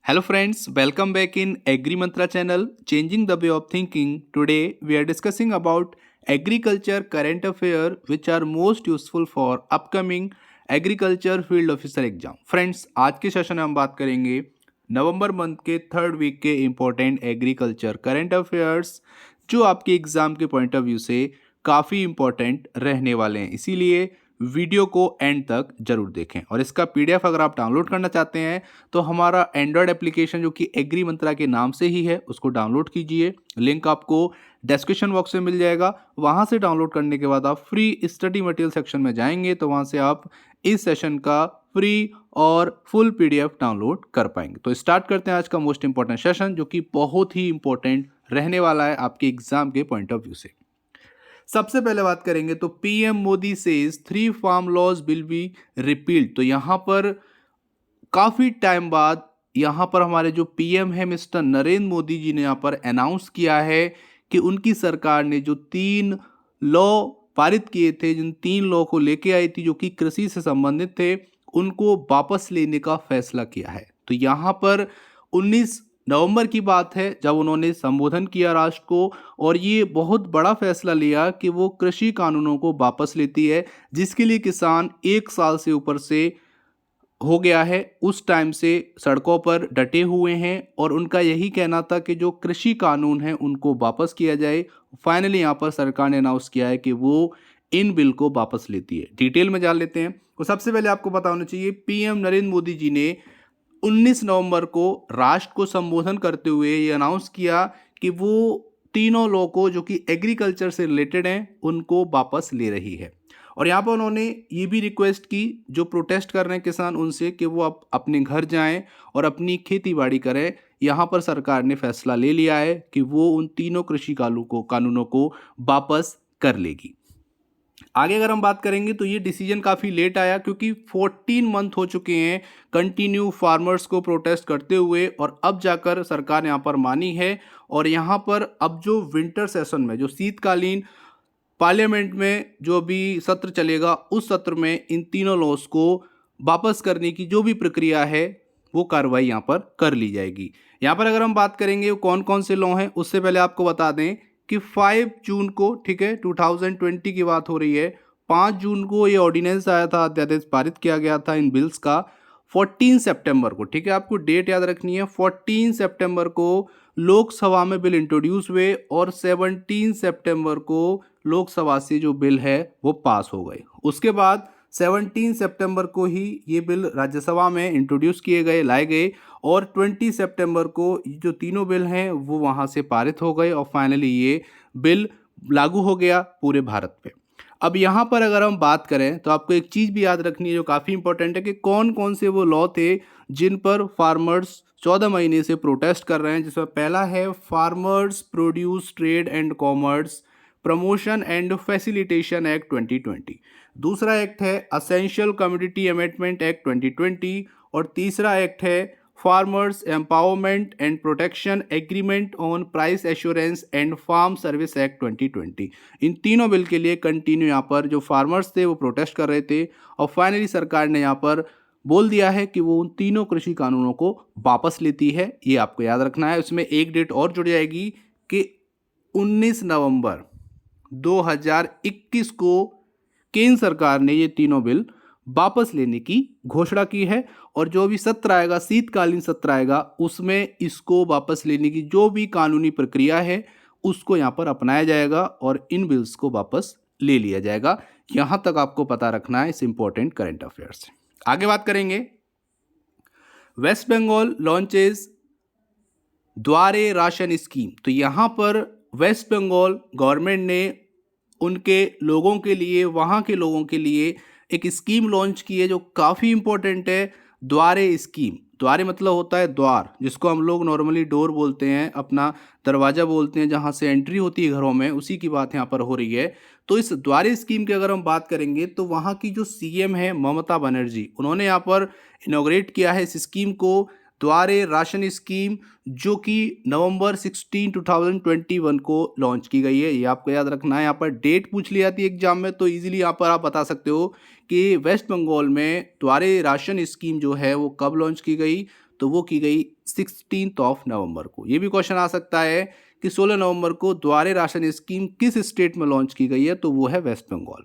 Hello friends, welcome back in Agri Mantra channel, changing the way of thinking. Today we are discussing about agriculture current affair which are most useful for upcoming agriculture field officer exam. Friends, आज के session में हम बात करेंगे नवंबर month के third week के important agriculture current affairs जो आपके एग्जाम के पॉइंट ऑफ व्यू से काफ़ी इम्पोर्टेंट रहने वाले हैं। इसीलिए वीडियो को एंड तक जरूर देखें और इसका पीडीएफ अगर आप डाउनलोड करना चाहते हैं तो हमारा एंड्रॉयड एप्लीकेशन जो कि एग्री मंत्रा के नाम से ही है उसको डाउनलोड कीजिए। लिंक आपको डिस्क्रिप्शन बॉक्स में मिल जाएगा। वहां से डाउनलोड करने के बाद आप फ्री स्टडी मटेरियल सेक्शन में जाएंगे तो वहां से आप इस सेशन का फ्री और फुल पीडीएफ डाउनलोड कर पाएंगे। तो स्टार्ट करते हैं आज का मोस्ट इंपॉर्टेंट सेशन जो कि बहुत ही इंपॉर्टेंट रहने वाला है आपके एग्जाम के पॉइंट ऑफ व्यू से। सबसे पहले बात करेंगे तो PM Modi says 3 farm laws will be repealed. तो यहां पर काफी टाइम बाद यहां पर हमारे जो पीएम है मिस्टर नरेंद्र मोदी जी ने यहां पर अनाउंस किया है कि उनकी सरकार ने जो 3 लॉ पारित किए थे, जिन 3 लॉ को लेके आई थी जो कि कृषि से संबंधित थे, उनको वापस लेने का फैसला किया है। तो यहां पर 19 नवंबर की बात है जब उन्होंने संबोधन किया राष्ट्र को और ये बहुत बड़ा फैसला लिया कि वो कृषि कानूनों को वापस लेती है जिसके लिए किसान 1 साल से ऊपर से हो गया है उस टाइम से सड़कों पर डटे हुए हैं और उनका यही कहना था कि जो कृषि कानून है उनको वापस किया जाए। फाइनली यहाँ पर सरकार ने अनाउंस किया है कि वो इन बिल को वापस लेती है। डिटेल में जान लेते हैं। तो सबसे पहले आपको पता होना चाहिए पीएम नरेंद्र मोदी जी ने 19 नवंबर को राष्ट्र को संबोधन करते हुए ये अनाउंस किया कि वो तीनों लॉ को जो कि एग्रीकल्चर से रिलेटेड हैं उनको वापस ले रही है। और यहाँ पर उन्होंने ये भी रिक्वेस्ट की जो प्रोटेस्ट कर रहे हैं किसान उनसे कि वो अपने घर जाएं और अपनी खेती बाड़ी करें। यहाँ पर सरकार ने फैसला ले लिया है कि वो उन तीनों कृषि कानूनों को वापस कर लेगी। आगे अगर हम बात करेंगे तो ये डिसीजन काफ़ी लेट आया क्योंकि 14 मंथ हो चुके हैं कंटिन्यू फार्मर्स को प्रोटेस्ट करते हुए और अब जाकर सरकार यहाँ पर मानी है। और यहाँ पर अब जो विंटर सेशन में जो शीतकालीन पार्लियामेंट में जो भी सत्र चलेगा उस सत्र में इन तीनों लॉस को वापस करने की जो भी प्रक्रिया है वो कार्रवाई यहाँ पर कर ली जाएगी। यहाँ पर अगर हम बात करेंगे कौन कौन से लॉ हैं उससे पहले आपको बता दें कि 5 जून को, ठीक है, 2020 की बात हो रही है, 5 जून को ये ऑर्डिनेंस आया था, अध्यादेश पारित किया गया था इन बिल्स का। 14 सितंबर को, ठीक है, आपको डेट याद रखनी है, 14 सितंबर को लोकसभा में बिल इंट्रोड्यूस हुए और 17 सितंबर को लोकसभा से जो बिल है वो पास हो गए। उसके बाद 17 सितंबर को ही ये बिल राज्यसभा में इंट्रोड्यूस किए गए, लाए गए और 20 सितंबर को जो तीनों बिल हैं वो वहाँ से पारित हो गए और फाइनली ये बिल लागू हो गया पूरे भारत पे। अब यहाँ पर अगर हम बात करें तो आपको एक चीज़ भी याद रखनी है जो काफ़ी इंपॉर्टेंट है कि कौन कौन से वो लॉ थे जिन पर फार्मर्स 14 महीने से प्रोटेस्ट कर रहे हैं। जिसमें पहला है farmers produce trade and commerce promotion and facilitation act 2020, दूसरा एक्ट है असेंशियल कम्युनिटी अमेंडमेंट एक्ट 2020 और तीसरा एक्ट है farmers empowerment and protection agreement on price assurance and farm service act 2020। इन तीनों बिल के लिए कंटिन्यू यहाँ पर जो फार्मर्स थे वो प्रोटेस्ट कर रहे थे और फाइनली सरकार ने यहाँ पर बोल दिया है कि वो उन तीनों कृषि कानूनों को वापस लेती है। ये आपको याद रखना है। उसमें एक डेट और जुड़ जाएगी कि 19 नवंबर 2021 को केंद्र सरकार ने ये तीनों बिल वापस लेने की घोषणा की है और जो भी सत्र आएगा, शीतकालीन सत्र आएगा, उसमें इसको वापस लेने की जो भी कानूनी प्रक्रिया है उसको यहाँ पर अपनाया जाएगा और इन बिल्स को वापस ले लिया जाएगा। यहाँ तक आपको पता रखना है इस इंपॉर्टेंट करंट अफेयर्स। आगे बात करेंगे वेस्ट बंगाल लॉन्चेस द्वारे राशन स्कीम। तो यहाँ पर वेस्ट बंगाल गवर्नमेंट ने उनके लोगों के लिए, वहाँ के लोगों के लिए एक स्कीम लॉन्च की है जो काफ़ी इंपॉर्टेंट है, द्वारे स्कीम। द्वारे मतलब होता है द्वार, जिसको हम लोग नॉर्मली डोर बोलते हैं, अपना दरवाज़ा बोलते हैं, जहाँ से एंट्री होती है घरों में, उसी की बात यहाँ पर हो रही है। तो इस द्वारे स्कीम की अगर हम बात करेंगे तो वहाँ की जो सीएम है ममता बनर्जी, उन्होंने यहाँ पर इनॉग्रेट किया है इस स्कीम को, द्वारे राशन स्कीम, जो कि नवंबर 16, 2021 को लॉन्च की गई है। ये आपको याद रखना है। यहाँ पर डेट पूछ ली जाती है एग्जाम में तो इजीली यहाँ पर आप बता सकते हो कि वेस्ट बंगाल में द्वारे राशन स्कीम जो है वो कब लॉन्च की गई। तो वो की गई 16 नवंबर को। ये भी क्वेश्चन आ सकता है कि 16 नवंबर को द्वारे राशन स्कीम किस स्टेट में लॉन्च की गई है, तो वो है वेस्ट बंगाल।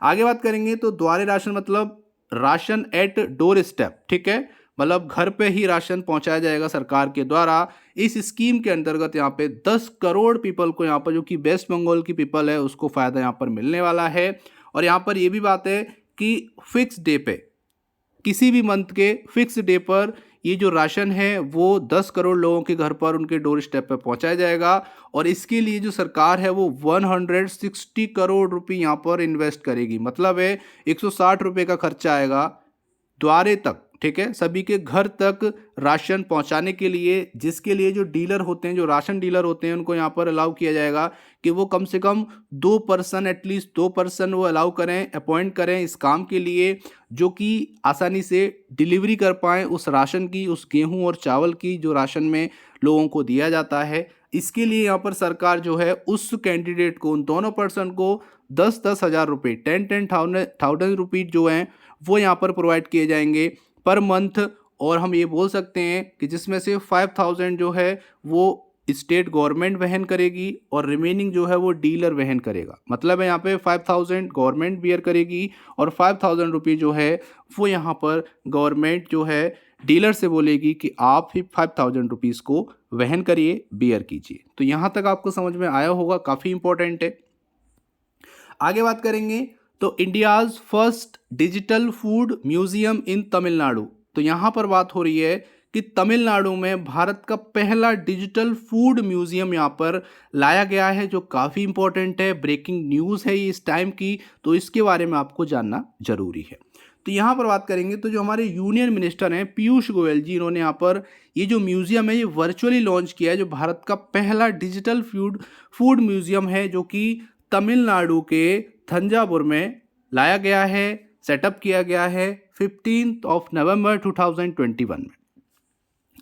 आगे बात करेंगे तो द्वारे राशन मतलब राशन एट डोर स्टेप, ठीक है, मतलब घर पे ही राशन पहुंचाया जाएगा सरकार के द्वारा। इस स्कीम के अंतर्गत यहाँ पे 10 करोड़ पीपल को, यहाँ पर जो कि वेस्ट बंगाल की पीपल है उसको फायदा यहाँ पर मिलने वाला है। और यहाँ पर ये भी बात है कि फिक्स डे पे, किसी भी मंथ के फिक्स डे पर ये जो राशन है वो 10 करोड़ लोगों के घर पर उनके डोर स्टेप पर पहुंचाया जाएगा। और इसके लिए जो सरकार है वो 160 करोड़ रुपए यहाँ पर इन्वेस्ट करेगी, मतलब है 160 रुपये का खर्चा आएगा द्वारे तक, ठीक है, सभी के घर तक राशन पहुंचाने के लिए। जिसके लिए जो डीलर होते हैं, जो राशन डीलर होते हैं, उनको यहाँ पर अलाउ किया जाएगा कि वो कम से कम 2 पर्सन, एटलीस्ट 2 पर्सन वो अलाउ करें, अपॉइंट करें इस काम के लिए, जो कि आसानी से डिलीवरी कर पाएँ उस राशन की, उस गेहूं और चावल की जो राशन में लोगों को दिया जाता है। इसके लिए यहाँ पर सरकार जो है उस कैंडिडेट को, उन दोनों पर्सन को 10-10 हज़ार रुपये, 10,000 रुपीज जो हैं वो यहाँ पर प्रोवाइड किए जाएंगे पर मंथ। और हम ये बोल सकते हैं कि जिसमें से 5,000 जो है वो स्टेट गवर्नमेंट वहन करेगी और रिमेनिंग जो है वो डीलर वहन करेगा। मतलब है यहाँ पे 5,000 गवर्नमेंट बियर करेगी और 5,000 रुपये जो है वो यहाँ पर गवर्नमेंट जो है डीलर से बोलेगी कि आप ही 5,000 रुपीज़ को वहन करिए, बियर कीजिए। तो यहाँ तक आपको समझ में आया होगा, काफ़ी इंपॉर्टेंट है। आगे बात करेंगे तो India's first digital food museum in Tamil Nadu. तो यहाँ पर बात हो रही है कि तमिलनाडु में भारत का पहला डिजिटल फूड म्यूजियम यहाँ पर लाया गया है, जो काफ़ी इंपॉर्टेंट है, ब्रेकिंग न्यूज़ है ये इस टाइम की, तो इसके बारे में आपको जानना जरूरी है। तो यहाँ पर बात करेंगे तो जो हमारे यूनियन मिनिस्टर हैं पीयूष गोयल जी, इन्होंने यहाँ पर ये जो म्यूजियम है ये वर्चुअली लॉन्च किया है, जो भारत का पहला डिजिटल फूड म्यूजियम है, जो कि तमिलनाडु के थंजावुर में लाया गया है, सेटअप किया गया है 15 नवंबर 2021 में।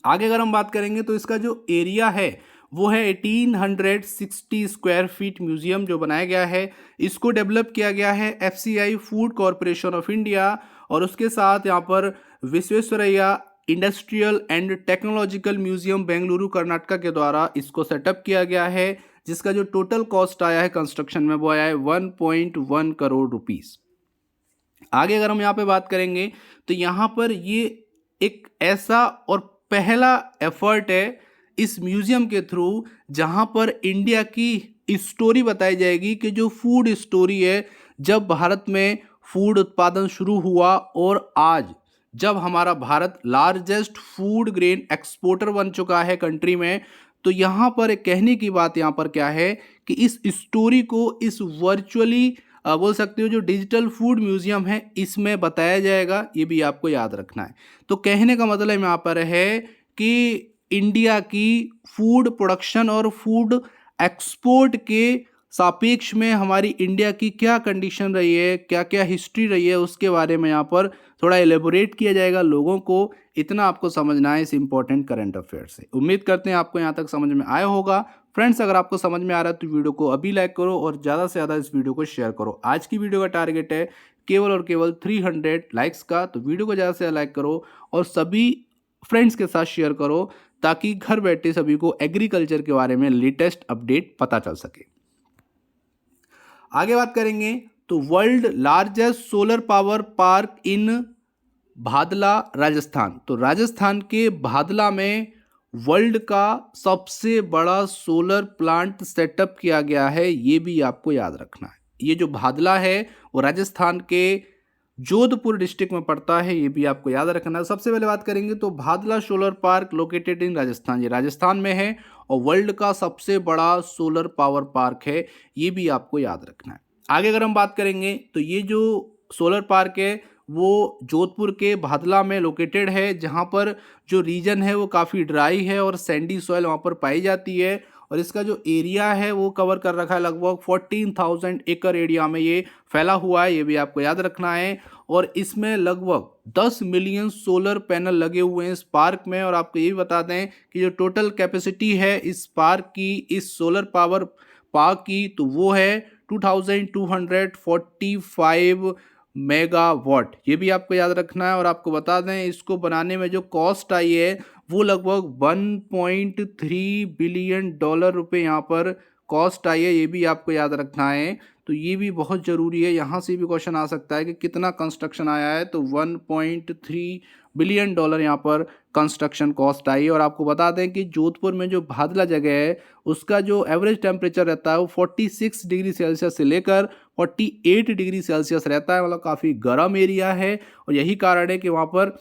आगे अगर हम बात करेंगे तो इसका जो एरिया है वो है 1860 स्क्वायर फीट म्यूजियम जो बनाया गया है। इसको डेवलप किया गया है FCI food corporation of India और उसके साथ यहाँ पर Visvesvaraya industrial and technological museum Bengaluru Karnataka के द्वारा इसको सेटअप किया गया है, जिसका जो टोटल कॉस्ट आया है कंस्ट्रक्शन में वो आया है 1.1 करोड़ रुपीस। आगे अगर हम यहाँ पे बात करेंगे तो यहाँ पर ये एक ऐसा और पहला एफर्ट है इस म्यूजियम के थ्रू जहाँ पर इंडिया की स्टोरी बताई जाएगी कि जो फूड स्टोरी है, जब भारत में फूड उत्पादन शुरू हुआ और आज जब हमारा Bharat largest food grain exporter बन चुका है कंट्री में। तो यहाँ पर एक कहने की बात यहाँ पर क्या है कि इस स्टोरी को इस वर्चुअली बोल सकते हो जो डिजिटल फूड म्यूजियम है इसमें बताया जाएगा, ये भी आपको याद रखना है। तो कहने का मतलब यहाँ पर है कि इंडिया की फूड प्रोडक्शन और फूड एक्सपोर्ट के सापेक्ष में हमारी इंडिया की क्या कंडीशन रही है, क्या क्या हिस्ट्री रही है, उसके बारे में यहाँ पर थोड़ा एलेबोरेट किया जाएगा लोगों को। इतना आपको समझना है इस इंपॉर्टेंट करंट अफेयर से। उम्मीद करते हैं आपको यहाँ तक समझ में आया होगा। फ्रेंड्स, अगर आपको समझ में आ रहा है तो वीडियो को अभी लाइक करो और ज़्यादा से ज़्यादा इस वीडियो को शेयर करो। आज की वीडियो का टारगेट है केवल और केवल 300 लाइक्स का, तो वीडियो को ज़्यादा से ज़्यादा लाइक करो और सभी फ्रेंड्स के साथ शेयर करो ताकि घर बैठे सभी को एग्रीकल्चर के बारे में लेटेस्ट अपडेट पता चल सके। आगे बात करेंगे तो world largest solar power park in Bhadla Rajasthan. तो राजस्थान के भादला में वर्ल्ड का सबसे बड़ा सोलर प्लांट सेटअप किया गया है, ये भी आपको याद रखना है। ये जो भादला है वो राजस्थान के जोधपुर डिस्ट्रिक्ट में पड़ता है, ये भी आपको याद रखना है। सबसे पहले बात करेंगे तो Bhadla solar park located in Rajasthan, ये राजस्थान में है और वर्ल्ड का सबसे बड़ा सोलर पावर पार्क है, ये भी आपको याद रखना है। आगे अगर हम बात करेंगे तो ये जो सोलर पार्क है वो जोधपुर के भादला में लोकेटेड है, जहाँ पर जो रीजन है वो काफ़ी ड्राई है और सैंडी सॉइल वहाँ पर पाई जाती है और इसका जो एरिया है वो कवर कर रखा है लगभग 14,000 एकड़ एरिया में ये फैला हुआ है, ये भी आपको याद रखना है। और इसमें लगभग 10 मिलियन सोलर पैनल लगे हुए हैं इस पार्क में। और आपको ये भी बता दें कि जो टोटल कैपेसिटी है इस पार्क की, इस सोलर पावर पार्क की, तो वो है 2245 मेगावाट, ये भी आपको याद रखना है। और आपको बता दें इसको बनाने में जो कॉस्ट आई है वो लगभग 1.3 बिलियन डॉलर रुपए यहाँ पर कॉस्ट आई है, ये भी आपको याद रखना है। तो ये भी बहुत ज़रूरी है, यहाँ से भी क्वेश्चन आ सकता है कि कितना कंस्ट्रक्शन आया है, तो 1.3 बिलियन डॉलर यहाँ पर कंस्ट्रक्शन कॉस्ट आई है। और आपको बता दें कि जोधपुर में जो भादला जगह है उसका जो एवरेज टेम्परेचर रहता है वो 46 डिग्री सेल्सियस से लेकर 48 डिग्री सेल्सियस रहता है, मतलब काफ़ी गर्म एरिया है। और यही कारण है कि वहाँ पर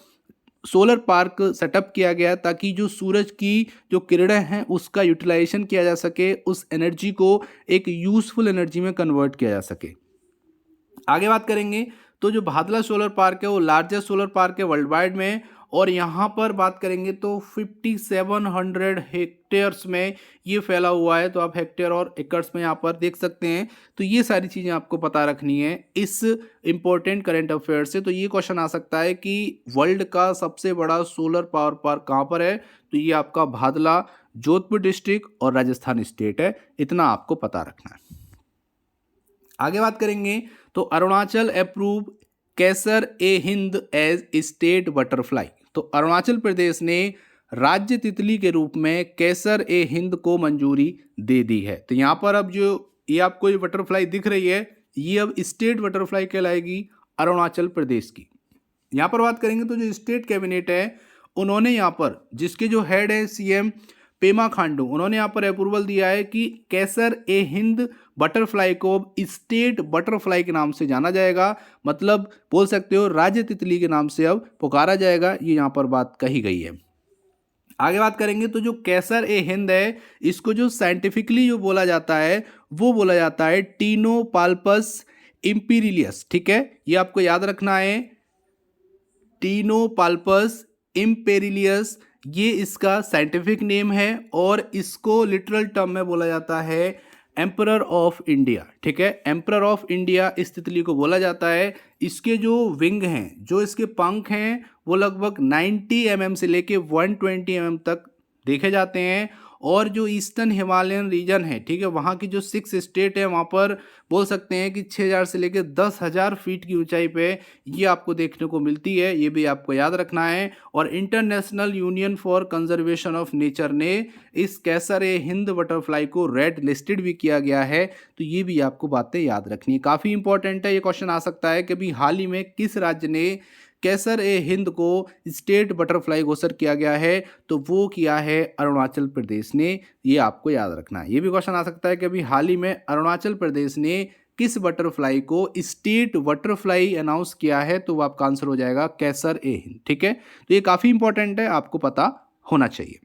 सोलर पार्क सेटअप किया गया ताकि जो सूरज की जो किरणें हैं उसका यूटिलाइजेशन किया जा सके, उस एनर्जी को एक यूज़फुल एनर्जी में कन्वर्ट किया जा सके। आगे बात करेंगे तो जो भादला सोलर पार्क है वो लार्जेस्ट सोलर पार्क है वर्ल्ड वाइड में, और यहाँ पर बात करेंगे तो 5700 हेक्टेयर्स में ये फैला हुआ है। तो आप हेक्टेयर और एकर्स में यहाँ पर देख सकते हैं। तो ये सारी चीज़ें आपको पता रखनी है इस इम्पोर्टेंट करंट अफेयर से। तो ये क्वेश्चन आ सकता है कि वर्ल्ड का सबसे बड़ा सोलर पावर पार्क कहाँ पर है, तो ये आपका भादला जोधपुर डिस्ट्रिक्ट और राजस्थान स्टेट है, इतना आपको पता रखना है। आगे बात करेंगे तो अरुणाचल अप्रूव कैसर ए हिंद एज स्टेट बटरफ्लाई। तो अरुणाचल प्रदेश ने राज्य तितली के रूप में कैसर ए हिंद को मंजूरी दे दी है। तो यहाँ पर अब जो ये आपको ये बटरफ्लाई दिख रही है ये अब स्टेट बटरफ्लाई कहलाएगी अरुणाचल प्रदेश की। यहाँ पर बात करेंगे तो जो स्टेट कैबिनेट है उन्होंने यहाँ पर जिसके जो हेड है सीएम पेमा खांडू, उन्होंने यहाँ पर अप्रूवल दिया है कि कैसर ए हिंद बटरफ्लाई को अब स्टेट बटरफ्लाई के नाम से जाना जाएगा, मतलब बोल सकते हो राज्य तितली के नाम से अब पुकारा जाएगा, ये यहाँ पर बात कही गई है। आगे बात करेंगे तो जो कैसर ए हिंद है इसको जो साइंटिफिकली जो बोला जाता है वो बोला जाता है टीनोपाल्पस इम्पीरिलियस। ठीक है, ये आपको याद रखना है, टीनोपाल्पस इम्पेरिलियस ये इसका साइंटिफिक नेम है, और इसको लिटरल टर्म में बोला जाता है एम्परर ऑफ इंडिया। ठीक है, एम्परर ऑफ इंडिया इस तितली को बोला जाता है। इसके जो विंग हैं, जो इसके पंख हैं वो लगभग 90 mm से लेके 120 mm तक देखे जाते हैं। और जो ईस्टर्न हिमालयन रीजन है, ठीक है, वहाँ की जो 6 स्टेट है वहाँ पर बोल सकते हैं कि 6000 से लेकर 10,000 फीट की ऊंचाई पे ये आपको देखने को मिलती है, ये भी आपको याद रखना है। और international union for conservation of nature ने इस कैसर ए हिंद बटरफ्लाई को रेड लिस्टेड भी किया गया है। तो ये भी आपको बातें याद रखनी है, काफ़ी इंपॉर्टेंट है। ये क्वेश्चन आ सकता है कि अभी हाल ही में किस राज्य ने कैसर ए हिंद को स्टेट बटरफ्लाई घोषित किया गया है, तो वो किया है अरुणाचल प्रदेश ने, ये आपको याद रखना है। ये भी क्वेश्चन आ सकता है कि अभी हाल ही में अरुणाचल प्रदेश ने किस बटरफ्लाई को स्टेट बटरफ्लाई अनाउंस किया है, तो वो आपका आंसर हो जाएगा कैसर ए हिंद। ठीक है, तो ये काफ़ी इंपॉर्टेंट है, आपको पता होना चाहिए।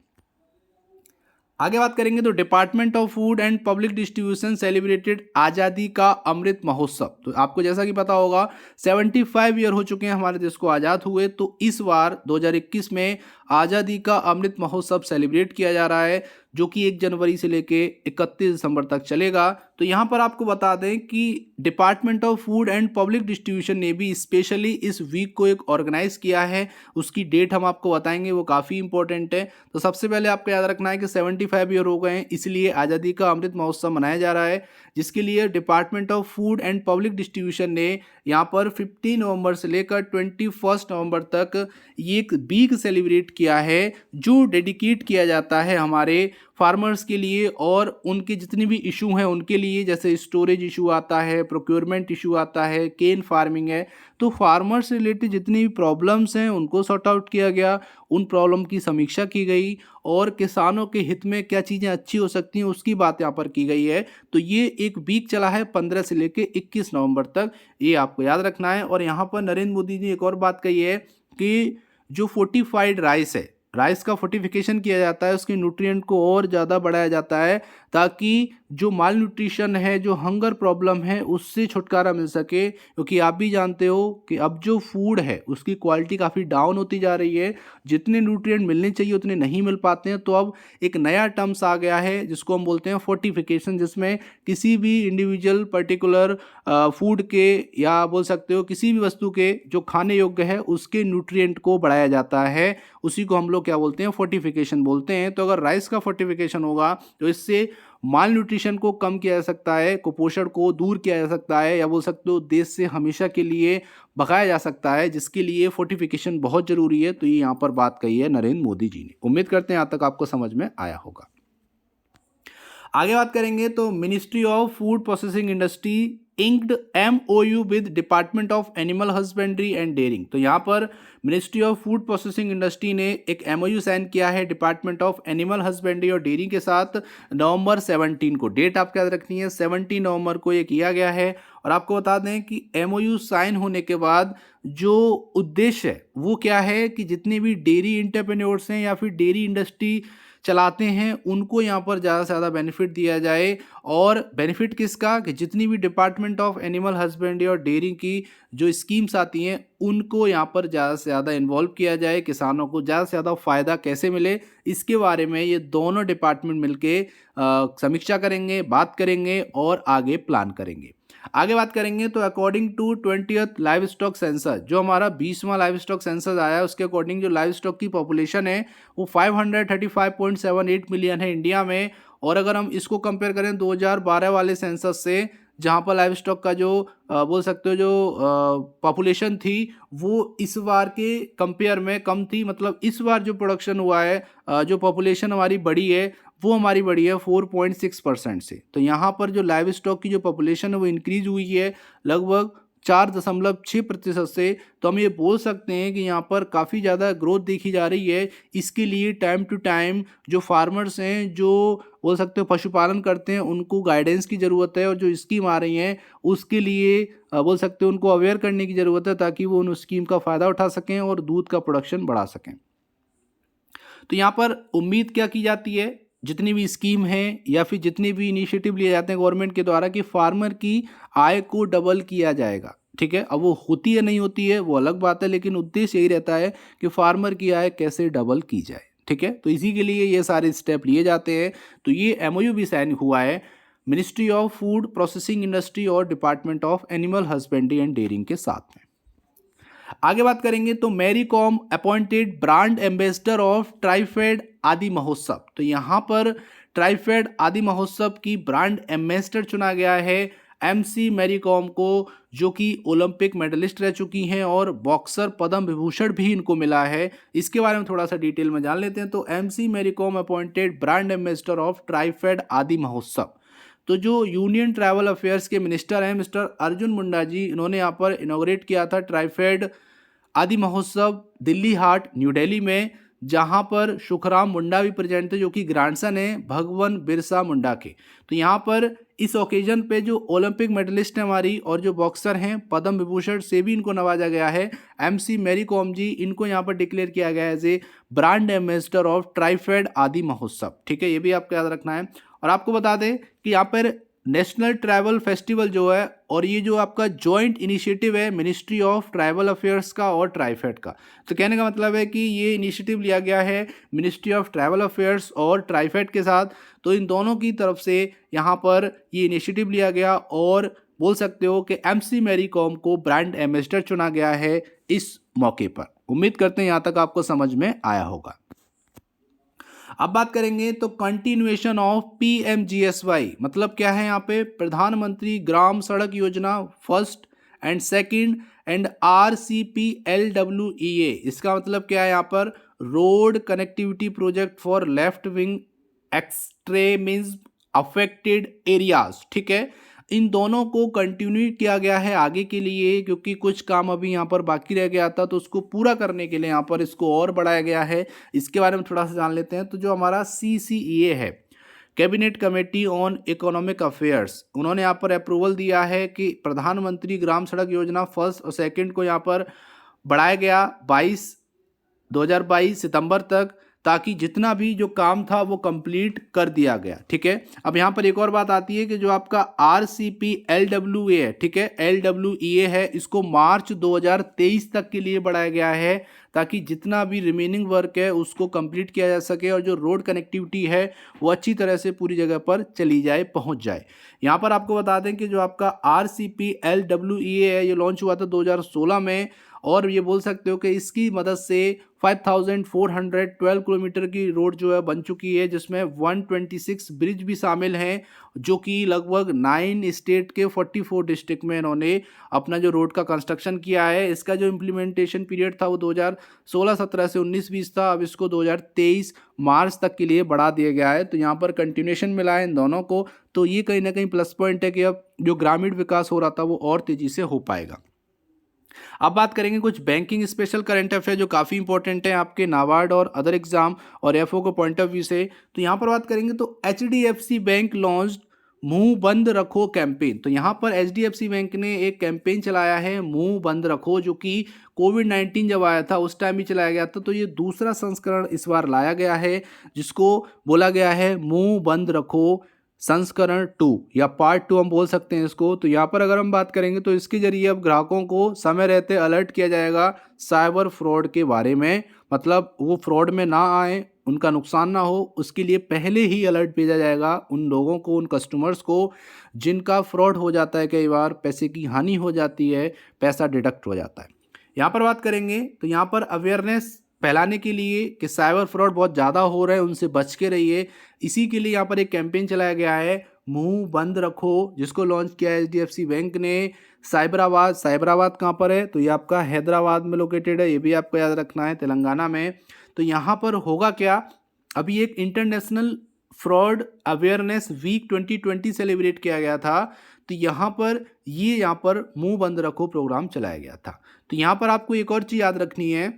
आगे बात करेंगे तो department of food and public distribution celebrated आज़ादी का अमृत महोत्सव। तो आपको जैसा कि पता होगा 75 ईयर हो चुके हैं हमारे देश को आज़ाद हुए, तो इस बार 2021 में आज़ादी का अमृत महोत्सव सेलिब्रेट किया जा रहा है, जो कि 1 जनवरी से लेके 31 दिसंबर तक चलेगा। तो यहाँ पर आपको बता दें कि department of food and public distribution ने भी स्पेशली इस वीक को एक ऑर्गेनाइज किया है, उसकी डेट हम आपको बताएंगे, वो काफ़ी इंपॉर्टेंट है। तो सबसे पहले आपको याद रखना है कि 75 ईयर हो गए हैं, इसलिए आज़ादी का अमृत महोत्सव मनाया जा रहा है, जिसके लिए department of food and public distribution ने यहाँ पर 15 नवंबर से लेकर 21 नवंबर तक ये एक वीक सेलिब्रेट किया है, जो डेडिकेट किया जाता है हमारे फार्मर्स के लिए और उनके जितने भी इशू हैं उनके लिए, जैसे स्टोरेज इशू आता है, प्रोक्योरमेंट इशू आता है, केन फार्मिंग है। तो फार्मर्स से रिलेटेड जितनी भी प्रॉब्लम्स हैं उनको सॉर्ट आउट किया गया, उन प्रॉब्लम की समीक्षा की गई, और किसानों के हित में क्या चीज़ें अच्छी हो सकती हैं उसकी बात यहाँ पर की गई है। तो ये एक वीक चला है 15 से लेकर 21 नवंबर तक, ये आपको याद रखना है। और यहाँ पर नरेंद्र मोदी जी ने एक और बात कही है कि जो फोर्टिफाइड राइस है, राइस का फोर्टिफिकेशन किया जाता है, उसके न्यूट्रिएंट को और ज़्यादा बढ़ाया जाता है, ताकि जो माल न्यूट्रिशन है, जो हंगर प्रॉब्लम है, उससे छुटकारा मिल सके। क्योंकि आप भी जानते हो कि अब जो फूड है उसकी क्वालिटी काफ़ी डाउन होती जा रही है, जितने न्यूट्रिएंट मिलने चाहिए उतने नहीं मिल पाते हैं। तो अब एक नया टर्म्स आ गया है जिसको हम बोलते हैं फोर्टिफिकेशन, जिसमें किसी भी इंडिविजुअल पर्टिकुलर फूड के या बोल सकते हो किसी भी वस्तु के जो खाने योग्य है उसके न्यूट्रिएंट को बढ़ाया जाता है, उसी को हम लोग क्या बोलते हैं, फोर्टिफिकेशन बोलते हैं। तो अगर राइस का फोर्टिफिकेशन होगा तो इससे माल न्यूट्रिशन को कम किया जा सकता है, कुपोषण को दूर किया जा सकता है, या बोल सकते हो देश से हमेशा के लिए भगाया जा सकता है, जिसके लिए फोर्टिफिकेशन बहुत ज़रूरी है। तो ये यहाँ पर बात कही है नरेंद्र मोदी जी ने। उम्मीद करते हैं यहाँ तक आपको समझ में आया होगा। आगे बात करेंगे तो ministry of food processing industry inked MOU with department of animal husbandry and dairying. तो यहाँ पर ministry of food processing industry ने एक MOU साइन किया है डिपार्टमेंट ऑफ एनिमल हस्बेंड्री और डेयरिंग के साथ नवंबर 17 को। डेट आपको याद रखनी है, 17 नवंबर को ये किया गया है। और आपको बता दें कि MOU साइन होने के बाद जो उद्देश्य है वो क्या है कि जितने भी डेयरी इंटरप्रेन्योर्स हैं या फिर डेयरी इंडस्ट्री चलाते हैं उनको यहाँ पर ज़्यादा से ज़्यादा बेनिफिट दिया जाए। और बेनिफिट किसका कि जितनी भी डिपार्टमेंट ऑफ एनिमल हस्बेंड्री और डेयरिंग की जो स्कीम्स आती हैं उनको यहाँ पर ज़्यादा से ज़्यादा इन्वॉल्व किया जाए। किसानों को ज़्यादा से ज़्यादा फ़ायदा कैसे मिले इसके बारे में ये दोनों डिपार्टमेंट मिलके समीक्षा करेंगे, बात करेंगे और आगे प्लान करेंगे। आगे बात करेंगे तो according to 20th livestock census, जो हमारा 20वां लाइव स्टॉक सेंसस आया है उसके अकॉर्डिंग जो लाइव स्टॉक की पॉपुलेशन है वो 535.78 मिलियन है इंडिया में। और अगर हम इसको कंपेयर करें 2012 वाले सेंसस से, जहाँ पर लाइव स्टॉक का जो बोल सकते हो जो पॉपुलेशन थी वो इस बार के कंपेयर में कम थी। मतलब इस बार जो प्रोडक्शन हुआ है, जो पॉपुलेशन हमारी बढ़ी है वो हमारी बढ़ी है 4.6% से। तो यहाँ पर जो लाइव स्टॉक की जो पॉपुलेशन है वो इंक्रीज हुई है लगभग 4.6% से। तो हम ये बोल सकते हैं कि यहाँ पर काफ़ी ज़्यादा ग्रोथ देखी जा रही है। इसके लिए टाइम टू टाइम जो फार्मर्स हैं, जो बोल सकते हो पशुपालन करते हैं, उनको गाइडेंस की ज़रूरत है। और जो स्कीम आ रही हैं उसके लिए बोल सकते हो उनको अवेयर करने की ज़रूरत है ताकि वो उन स्कीम का फ़ायदा उठा सकें और दूध का प्रोडक्शन बढ़ा सकें। तो यहाँ पर उम्मीद क्या की जाती है, जितनी भी स्कीम है या फिर जितने भी इनिशिएटिव लिए जाते हैं गवर्नमेंट के द्वारा कि फार्मर की आय को डबल किया जाएगा। ठीक है, अब वो होती है नहीं होती है वो अलग बात है, लेकिन उद्देश्य यही रहता है कि फार्मर की आय कैसे डबल की जाए। ठीक है, तो इसी के लिए ये सारे स्टेप लिए जाते हैं। तो ये MOU भी साइन हुआ है ministry of food processing industry और department of animal husbandry and dairying के साथ में। आगे बात करेंगे तो Mary Kom appointed brand ambassador of TRIFED Aadi Mahotsav. तो यहाँ पर ट्राइफेड आदि महोत्सव की ब्रांड एम्बेसडर चुना गया है MC मैरी कॉम को, जो कि ओलंपिक मेडलिस्ट रह चुकी हैं और बॉक्सर पद्म विभूषण भी इनको मिला है। इसके बारे में थोड़ा सा डिटेल में जान लेते हैं। तो MC Mary Kom appointed brand ambassador of TRIFED Aadi Mahotsav. तो जो यूनियन ट्रैवल अफेयर्स के मिनिस्टर हैं मिस्टर अर्जुन मुंडा जी, इन्होंने यहाँ पर इनॉग्रेट किया था ट्राइफेड आदि महोत्सव दिल्ली हाट न्यू दिल्ली में, जहाँ पर सुखराम मुंडा भी प्रेजेंट थे जो कि ग्रैंडसन है भगवान बिरसा मुंडा के। तो यहाँ पर इस ओकेजन पे जो ओलंपिक मेडलिस्ट हैं हमारी और जो बॉक्सर हैं पद्म विभूषण से भी इनको नवाजा गया है। MC मैरी कॉम जी, इनको यहाँ पर डिक्लेयर किया गया है as a brand ambassador of TRIFED Aadi Mahotsav. ठीक है, ये भी आपको याद रखना है। और आपको बता दें कि यहाँ पर नेशनल ट्रैवल फेस्टिवल जो है और ये जो आपका जॉइंट इनिशिएटिव है मिनिस्ट्री ऑफ ट्राइबल अफेयर्स का और ट्राइफेड का। तो कहने का मतलब है कि ये इनिशिएटिव लिया गया है मिनिस्ट्री ऑफ ट्राइबल अफेयर्स और ट्राइफेड के साथ। तो इन दोनों की तरफ से यहाँ पर ये इनिशिएटिव लिया गया और बोल सकते हो कि MC मैरी कॉम को ब्रांड एम्बेसडर चुना गया है इस मौके पर। उम्मीद करते हैं यहाँ तक आपको समझ में आया होगा। अब बात करेंगे तो कंटिन्यूएशन ऑफ PMGSY, मतलब क्या है यहाँ पे प्रधानमंत्री ग्राम सड़क योजना first and second and RCPLWEA। इसका मतलब क्या है यहाँ पर road connectivity project for left wing extremism affected areas. ठीक है, इन दोनों को कंटिन्यू किया गया है आगे के लिए, क्योंकि कुछ काम अभी यहाँ पर बाकी रह गया था तो उसको पूरा करने के लिए यहाँ पर इसको और बढ़ाया गया है। इसके बारे में थोड़ा सा जान लेते हैं। तो जो हमारा CCEA है, cabinet committee on economic affairs, उन्होंने यहाँ पर अप्रूवल दिया है कि प्रधानमंत्री ग्राम सड़क योजना फर्स्ट और सेकंड को यहाँ पर बढ़ाया गया 2022 सितंबर तक, ताकि जितना भी जो काम था वो कंप्लीट कर दिया गया। ठीक है, अब यहाँ पर एक और बात आती है कि जो आपका RCPLWA है, ठीक है, LWEA है, इसको मार्च 2023 तक के लिए बढ़ाया गया है ताकि जितना भी रिमेनिंग वर्क है उसको कंप्लीट किया जा सके और जो रोड कनेक्टिविटी है वो अच्छी तरह से पूरी जगह पर चली जाए, पहुंच जाए। यहाँ पर आपको बता दें कि जो आपका RCPLWEA है ये लॉन्च हुआ था 2016 में और ये बोल सकते हो कि इसकी मदद से 5412 किलोमीटर की रोड जो है बन चुकी है, जिसमें 126 ब्रिज भी शामिल हैं, जो कि लगभग 9 स्टेट के 44 डिस्ट्रिक्ट में इन्होंने अपना जो रोड का कंस्ट्रक्शन किया है। इसका जो इम्प्लीमेंटेशन पीरियड था वो 2016-17 से 19-20 था। अब इसको 2023 मार्च तक के लिए बढ़ा दिया गया है। तो यहाँ पर कंटिन्यूएशन मिला है इन दोनों को। तो ये कहीं ना कहीं प्लस पॉइंट है कि अब जो ग्रामीण विकास हो रहा था वो और तेजी से हो पाएगा। अब बात करेंगे कुछ बैंकिंग स्पेशल करंट अफेयर जो काफ़ी इंपॉर्टेंट है आपके नाबार्ड और अदर एग्जाम और एफओ के पॉइंट ऑफ व्यू से। तो यहाँ पर बात करेंगे तो HDFC बैंक लॉन्च मुंह बंद रखो कैंपेन। तो यहाँ पर HDFC बैंक ने एक कैंपेन चलाया है मुंह बंद रखो, जो कि कोविड-19 जब आया था उस टाइम भी चलाया गया था। तो ये दूसरा संस्करण इस बार लाया गया है, जिसको बोला गया है मुंह बंद रखो संस्करण 2 या पार्ट 2 हम बोल सकते हैं इसको। तो यहाँ पर अगर हम बात करेंगे तो इसके जरिए अब ग्राहकों को समय रहते अलर्ट किया जाएगा साइबर फ्रॉड के बारे में। मतलब वो फ्रॉड में ना आए, उनका नुकसान ना हो, उसके लिए पहले ही अलर्ट भेजा जाएगा उन लोगों को, उन कस्टमर्स को जिनका फ्रॉड हो जाता है, कई बार पैसे की हानि हो जाती है, पैसा डिडक्ट हो जाता है। यहाँ पर बात करेंगे तो यहाँ पर अवेयरनेस फैलाने के लिए कि साइबर फ्रॉड बहुत ज़्यादा हो रहे हैं, उनसे बच के रहिए, इसी के लिए यहाँ पर एक कैंपेन चलाया गया है मुंह बंद रखो, जिसको लॉन्च किया है HDFC बैंक ने। साइबराबाद कहाँ पर है? तो ये आपका हैदराबाद में लोकेटेड है, ये भी आपको याद रखना है, तेलंगाना में। तो यहाँ पर होगा क्या, अभी एक international fraud awareness week 2020 celebrate किया गया था। तो यहाँ पर मुंह बंद रखो प्रोग्राम चलाया गया था। तो यहाँ पर आपको एक और चीज़ याद रखनी है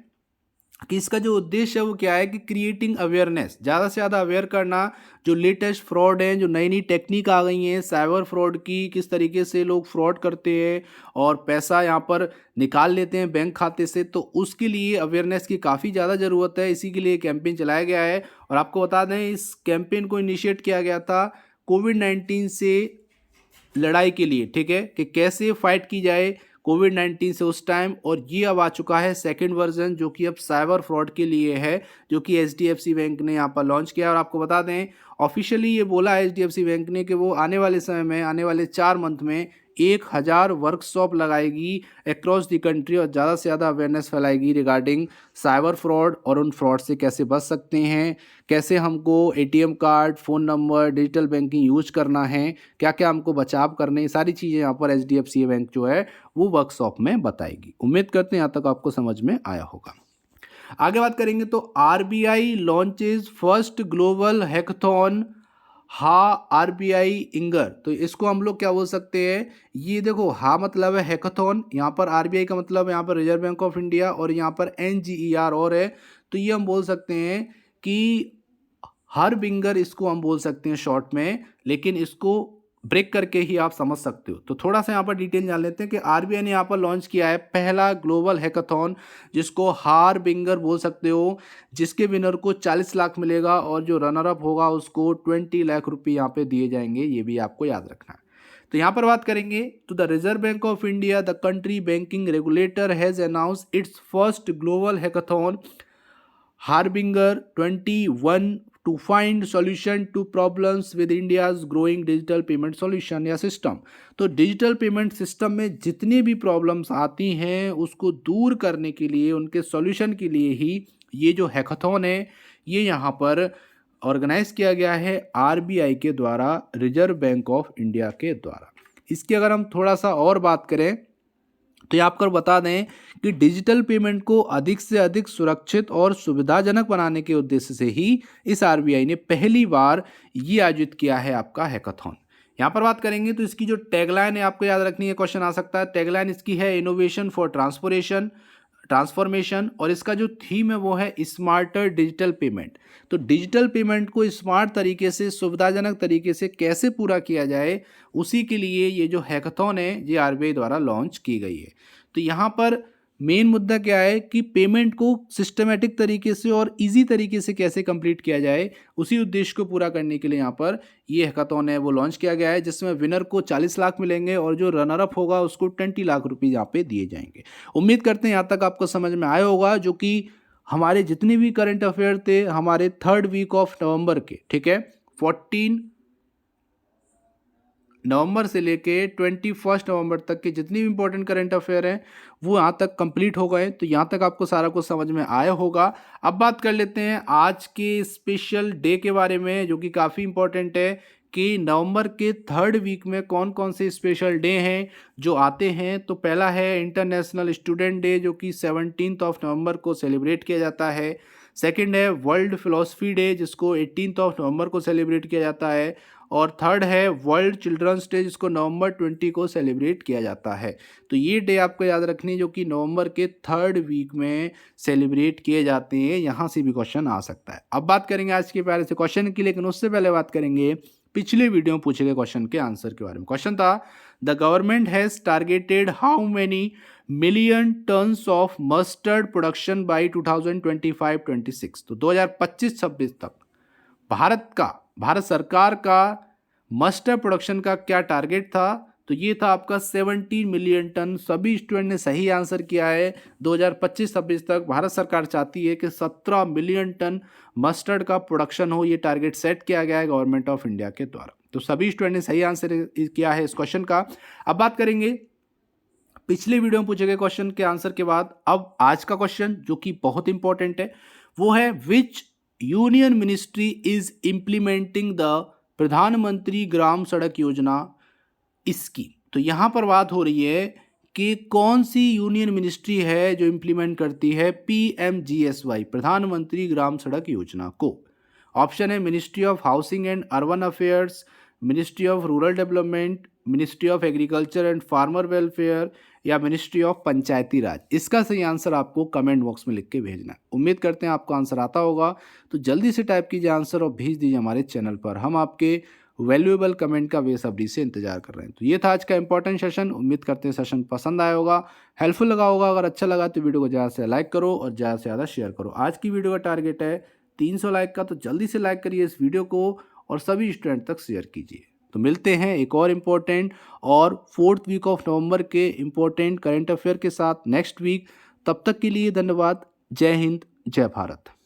कि इसका जो उद्देश्य है वो क्या है कि क्रिएटिंग अवेयरनेस, ज़्यादा से ज़्यादा अवेयर करना जो लेटेस्ट फ्रॉड हैं, जो नई नई टेक्निक आ गई हैं साइबर फ्रॉड की, किस तरीके से लोग फ्रॉड करते हैं और पैसा यहाँ पर निकाल लेते हैं बैंक खाते से। तो उसके लिए अवेयरनेस की काफ़ी ज़्यादा ज़रूरत है, इसी के लिए कैंपेन चलाया गया है। और आपको बता दें इस कैंपेन को इनिशिएट किया गया था कोविड-19 से लड़ाई के लिए, ठीक है, कि कैसे फाइट की जाए कोविड-19 से उस टाइम। और ये अब आ चुका है सेकंड वर्जन, जो कि अब साइबर फ्रॉड के लिए है, जो कि HDFC बैंक ने यहाँ पर लॉन्च किया। और आपको बता दें ऑफिशियली ये बोला है HDFC बैंक ने कि वो आने वाले समय में, आने वाले 4 मंथ में 1000 वर्कशॉप लगाएगी अक्रॉस द कंट्री और ज़्यादा से ज़्यादा अवेयरनेस फैलाएगी रिगार्डिंग साइबर फ्रॉड और उन फ्रॉड से कैसे बच सकते हैं, कैसे हमको ATM card, phone number, digital banking use करना है, क्या क्या हमको बचाव करने, ये सारी चीज़ें यहाँ पर HDFC बैंक जो है वो वर्कशॉप में बताएगी। उम्मीद करते हैं यहाँ तक आपको समझ में आया होगा। आगे बात करेंगे तो RBI launches first global hackathon RBI Inger. तो इसको हम लोग क्या बोल सकते हैं, ये देखो मतलब है हैकाथॉन, यहाँ पर RBI का मतलब यहाँ पर रिजर्व बैंक ऑफ इंडिया और यहाँ पर NGER और है। तो ये हम बोल सकते हैं कि बिंगर इसको हम बोल सकते हैं शॉर्ट में, लेकिन इसको ब्रेक करके ही आप समझ सकते हो। तो थोड़ा सा यहाँ पर डिटेल जान लेते हैं कि RBI ने यहाँ पर लॉन्च किया है पहला ग्लोबल हैकाथॉन, जिसको बिंगर बोल सकते हो, जिसके विनर को 40 लाख मिलेगा और जो रनर अप होगा उसको 20 लाख रुपये यहाँ पे दिए जाएंगे, ये भी आपको याद रखना है। तो यहाँ पर बात करेंगे तो the reserve bank of India, the country banking regulator, has announced it's first global hackathon Harbinger 21 to find solution to problems with India's growing digital payment solution या सिस्टम। तो डिजिटल पेमेंट सिस्टम में जितनी भी problems आती हैं उसको दूर करने के लिए, उनके सॉल्यूशन के लिए ही ये जो हैकाथॉन है ये यहाँ पर ऑर्गेनाइज किया गया है RBI के द्वारा, रिजर्व बैंक ऑफ इंडिया के द्वारा। इसकी अगर हम थोड़ा सा और बात करें तो ये आपको बता दें कि डिजिटल पेमेंट को अधिक से अधिक सुरक्षित और सुविधाजनक बनाने के उद्देश्य से ही इस RBI ने पहली बार ये आयोजित किया है आपका हैकाथॉन। यहाँ पर बात करेंगे तो इसकी जो टैगलाइन है आपको याद रखनी है, क्वेश्चन आ सकता है। टैगलाइन इसकी है इनोवेशन फॉर ट्रांसफॉर्मेशन और इसका जो थीम है वो है स्मार्टर डिजिटल पेमेंट। तो डिजिटल पेमेंट को स्मार्ट तरीके से, सुविधाजनक तरीके से कैसे पूरा किया जाए, उसी के लिए ये जो हैकाथॉन है ये RBI द्वारा लॉन्च की गई है। तो यहाँ पर मेन मुद्दा क्या है कि पेमेंट को सिस्टमेटिक तरीके से और इजी तरीके से कैसे कंप्लीट किया जाए, उसी उद्देश्य को पूरा करने के लिए यहाँ पर ये हैकाथॉन है वो लॉन्च किया गया है, जिसमें विनर को 40 लाख मिलेंगे और जो रनर अप होगा उसको 20 लाख रुपये यहाँ पे दिए जाएंगे। उम्मीद करते हैं यहाँ तक आपको समझ में आया होगा, जो कि हमारे जितने भी करंट अफेयर थे हमारे 3rd वीक ऑफ नवंबर के, ठीक है, 14 नवंबर से लेके 21 नवंबर तक के जितनी भी इंपॉर्टेंट करंट अफेयर हैं वो यहाँ तक कंप्लीट हो गए। तो यहाँ तक आपको सारा कुछ समझ में आया होगा। अब बात कर लेते हैं आज के स्पेशल डे के बारे में, जो कि काफ़ी इंपॉर्टेंट है कि नवंबर के 3rd वीक में कौन कौन से स्पेशल डे हैं जो आते हैं। तो पहला है इंटरनेशनल स्टूडेंट डे, जो कि 17 नवंबर को सेलिब्रेट किया जाता है। सेकंड है वर्ल्ड फिलोसफी डे, जिसको 18 नवंबर को सेलिब्रेट किया जाता है। और थर्ड है वर्ल्ड चिल्ड्रंस डे, जिसको नवंबर 20 को सेलिब्रेट किया जाता है। तो ये डे आपको याद रखनी है, जो कि नवंबर के 3rd वीक में सेलिब्रेट किए जाते हैं। यहाँ से भी क्वेश्चन आ सकता है। अब बात करेंगे आज के प्यारे से क्वेश्चन की, लेकिन उससे पहले बात करेंगे पिछले वीडियो में पूछे गए क्वेश्चन के आंसर के बारे में। क्वेश्चन था the government has targeted how many million tons of mustard production by 2025-26। तो 2025-26 तक भारत सरकार का मस्टर्ड प्रोडक्शन का क्या टारगेट था। तो ये था आपका 17 मिलियन टन। सभी स्टूडेंट ने सही आंसर किया है। 2025-26 तक भारत सरकार चाहती है कि 17 मिलियन टन मस्टर्ड का प्रोडक्शन हो। ये टारगेट सेट किया गया है गवर्नमेंट ऑफ इंडिया के द्वारा। तो सभी स्टूडेंट ने सही आंसर किया है इस क्वेश्चन का। अब बात करेंगे पिछले वीडियो में पूछे गए क्वेश्चन के आंसर के बाद अब आज का क्वेश्चन, जो कि बहुत इंपॉर्टेंट है, वो है विच union ministry is implementing the प्रधानमंत्री ग्राम सड़क योजना स्कीम। तो यहां पर बात हो रही है कि कौन सी यूनियन मिनिस्ट्री है जो इंप्लीमेंट करती है PMGSY, प्रधानमंत्री ग्राम सड़क योजना को। ऑप्शन है ministry of housing and urban affairs, ministry of rural development, ministry of agriculture and farmer welfare, या मिनिस्ट्री ऑफ पंचायती राज। इसका सही आंसर आपको कमेंट बॉक्स में लिख के भेजना है। उम्मीद करते हैं आपको आंसर आता होगा। तो जल्दी से टाइप कीजिए आंसर और भेज दीजिए हमारे चैनल पर। हम आपके वैल्यूएबल कमेंट का बेसब्री से इंतजार कर रहे हैं। तो ये था आज का इंपॉर्टेंट सेशन। उम्मीद करते हैं सेशन पसंद आया होगा, हेल्पफुल लगा होगा। अगर अच्छा लगा तो वीडियो को ज़्यादा से लाइक करो और ज़्यादा से ज़्यादा शेयर करो। आज की वीडियो का टारगेट है 300 लाइक का, तो जल्दी से लाइक करिए इस वीडियो को और सभी स्टूडेंट तक शेयर कीजिए। तो मिलते हैं एक और इम्पोर्टेंट और 4th वीक ऑफ नवंबर के इम्पोर्टेंट करंट अफेयर के साथ नेक्स्ट वीक। तब तक के लिए धन्यवाद। जय हिंद, जय भारत।